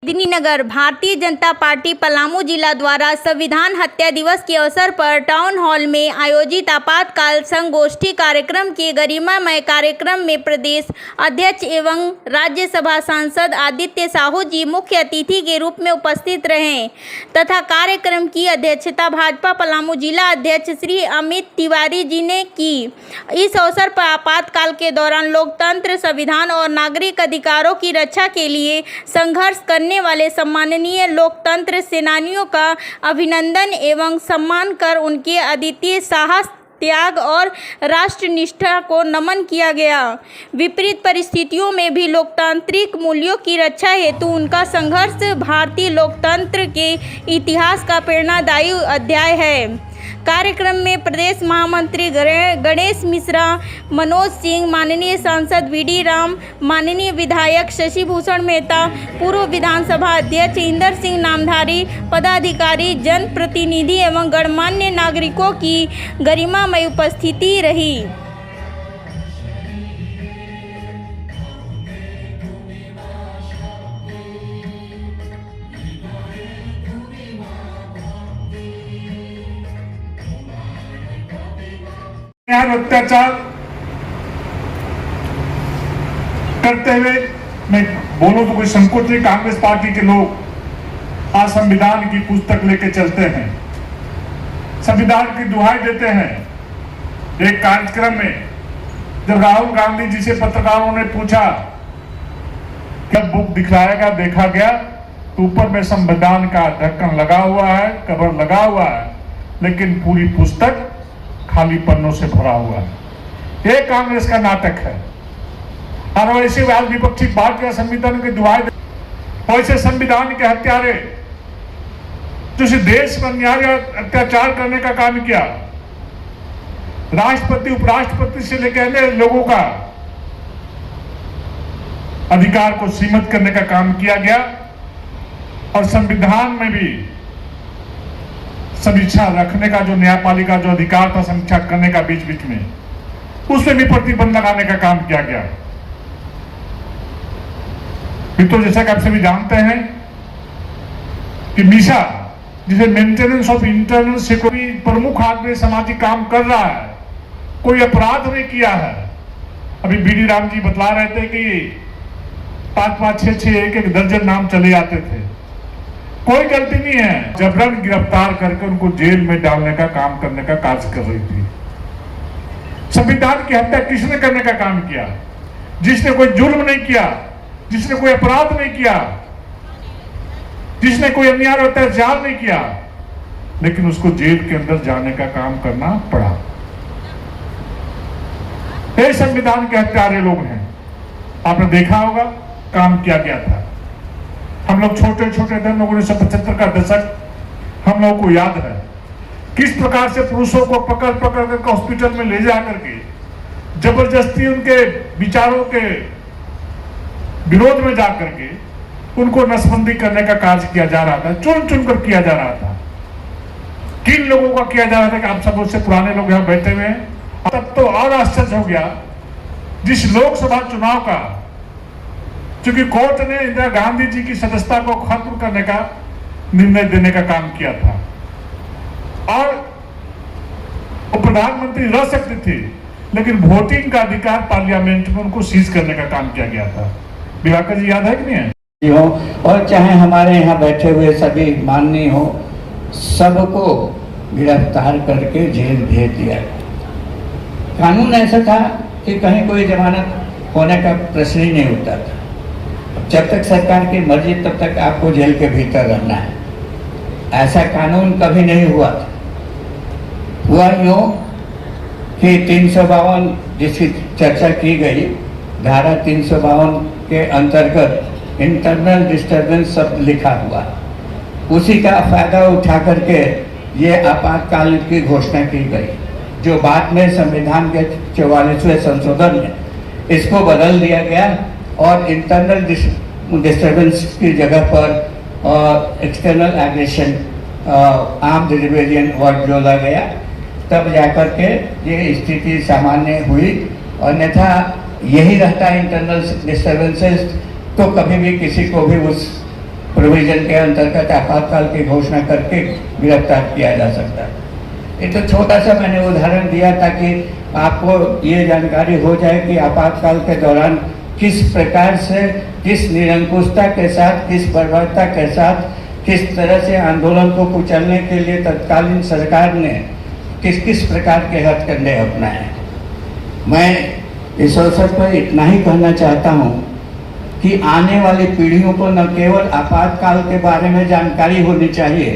Medininagar Bharatiya Janata party Palamu जिला द्वारा संविधान हत्या दिवस के अवसर पर टाउन हॉल में आयोजित आपातकाल संगोष्ठी कार्यक्रम के गरिमामय कार्यक्रम में प्रदेश अध्यक्ष एवं राज्यसभा सांसद आदित्य साहू जी मुख्य अतिथि के रूप में उपस्थित रहे तथा कार्यक्रम की अध्यक्षता भाजपा पलामू जिला अध्यक्ष श्री अमित तिवारी जी ने की। इस अवसर पर आपातकाल के दौरान लोकतंत्र, संविधान और नागरिक अधिकारों की रक्षा के लिए संघर्ष करने वाले सम्माननीय लोकतंत्र सेनानियों का अभिनंदन एवं सम्मान कर उनके अद्वितीय साहस, त्याग और राष्ट्रनिष्ठा को नमन किया गया। विपरीत परिस्थितियों में भी लोकतांत्रिक मूल्यों की रक्षा हेतु उनका संघर्ष भारतीय लोकतंत्र के इतिहास का प्रेरणादायी अध्याय है। कार्यक्रम में प्रदेश महामंत्री गणेश मिश्रा, मनोज सिंह, माननीय सांसद वीडी राम, माननीय विधायक शशि भूषण मेहता, पूर्व विधानसभा अध्यक्ष इंदर सिंह नामधारी, पदाधिकारी, जनप्रतिनिधि एवं गणमान्य नागरिकों की गरिमामय उपस्थिति रही। अत्याचार करते हुए मैं बोलूं तो कोई संकोच नहीं। कांग्रेस पार्टी के लोग आज संविधान की पुस्तक लेके चलते हैं, संविधान की दुहाई देते हैं। एक कार्यक्रम में जब राहुल गांधी जी से पत्रकारों ने पूछा कब बुक दिखलाएगा, देखा गया तो ऊपर में संविधान का ढक्कन लगा हुआ है, कवर लगा हुआ है, लेकिन पूरी पुस्तक खाली पन्नों से भरा हुआ है। ये कांग्रेस का नाटक है। और वैसे विपक्षी पार्टियां संविधान की दुहाई वैसे संविधान के हत्यारे जो इस देश पर अन्याय अत्याचार करने का काम किया, राष्ट्रपति उपराष्ट्रपति से लेकर लोगों का अधिकार को सीमित करने का काम किया गया और संविधान में भी समीक्षा रखने का जो न्यायपालिका जो अधिकार था समीक्षा करने का बीच बीच में, उसमें भी प्रतिबंध लगाने का काम किया गया। तो जैसा कि आप सभी जानते हैं कि मीसा जिसे मेंटेनेंस ऑफ इंटरनल सिक्योरिटी प्रमुख आदमी सामाजिक काम कर रहा है, कोई अपराध नहीं किया है। अभी बीडी राम जी बतला रहे थे कि 5-5, 6-6, 1-1 दर्जन नाम चले आते थे। कोई गलती नहीं है। जबरन गिरफ्तार करके उनको जेल में डालने का काम करने का कार्य कर रही थी। संविधान की हत्या किसने करने का काम किया? जिसने कोई जुर्म नहीं किया, जिसने कोई अपराध नहीं किया, जिसने कोई अन्याय अत्याचार नहीं किया, लेकिन उसको जेल के अंदर जाने का काम करना पड़ा। ये संविधान के हत्यारे लोग हैं। आपने देखा होगा काम किया गया था। हम लोग छोटे छोटे थे, 1975 का दशक हम लोगों को याद है किस प्रकार से पुरुषों को पकड़ पकड़ कर हॉस्पिटल में ले जा करके जबरदस्ती उनके विचारों के विरोध में जाकर के उनको नसबंदी करने का कार्य किया जा रहा था। चुन चुन कर किया जा रहा था। किन लोगों का किया जा रहा था कि आप सब उससे पुराने लोग यहाँ बैठे हुए हैं। तब तो और आश्चर्य हो गया जिस लोकसभा चुनाव का, क्योंकि कोर्ट ने इंदिरा गांधी जी की सदस्यता को खत्म करने का निर्णय देने का काम किया था और वो प्रधानमंत्री रह सकते थे, लेकिन वोटिंग का अधिकार पार्लियामेंट में उनको सीज करने का काम किया गया था। दिवाकर जी याद है कि नहीं है? हो और चाहे हमारे यहाँ बैठे हुए सभी माननीय हो, सबको गिरफ्तार करके जेल भेज दिया। कानून ऐसा था कि कहीं कोई जमानत होने का प्रश्न ही नहीं होता था। जब तक सरकार की मर्जी तब तक आपको जेल के भीतर रहना है। ऐसा कानून कभी नहीं हुआ था। हुआ यूँ कि 352 जिसकी चर्चा की गई, धारा 352 के अंतर्गत इंटरनल डिस्टर्बेंस शब्द लिखा हुआ, उसी का फायदा उठा करके ये आपातकाल की घोषणा की गई, जो बाद में संविधान के 44वें संशोधन में इसको बदल दिया गया और इंटरनल डिस्टर्बेंस की जगह पर external aggression, armed rebellion word जोड़ा गया। तब जाकर के ये स्थिति सामान्य हुई। अन्यथा यही रहता इंटरनल डिस्टर्बेंसेस तो कभी भी किसी को भी उस प्रोविजन के अंतर्गत आपातकाल की घोषणा करके गिरफ्तार किया जा सकता है। ये तो छोटा सा मैंने उदाहरण दिया ताकि आपको ये जानकारी हो जाए कि आपातकाल के दौरान किस प्रकार से, किस निरंकुशता के साथ, किस बर्बरता के साथ, किस तरह से आंदोलन को कुचलने के लिए तत्कालीन सरकार ने किस किस प्रकार के हथकंडे अपनाए। मैं इस अवसर पर इतना ही कहना चाहता हूँ कि आने वाली पीढ़ियों को न केवल आपातकाल के बारे में जानकारी होनी चाहिए,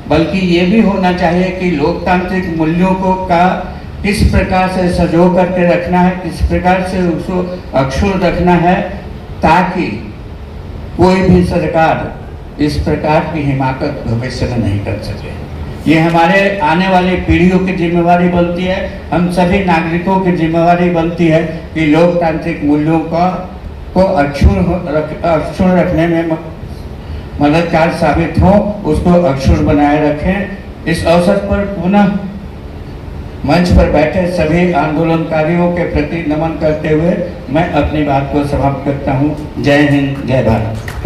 बल्कि ये भी होना चाहिए कि लोकतांत्रिक मूल्यों को का किस प्रकार से संजो करके रखना है, किस प्रकार से उसको अक्षुण्ण रखना है, ताकि कोई भी सरकार इस प्रकार की हिमाकत भविष्य में नहीं कर सके। ये हमारे आने वाली पीढ़ियों की जिम्मेवारी बनती है, हम सभी नागरिकों की जिम्मेवारी बनती है कि लोकतांत्रिक मूल्यों को अक्षुण्ण रखने में मददगार साबित हो, उसको अक्षुण्ण बनाए रखें। इस अवसर पर पुनः मंच पर बैठे सभी आंदोलनकारियों के प्रति नमन करते हुए मैं अपनी बात को समाप्त करता हूँ। जय हिंद, जय भारत।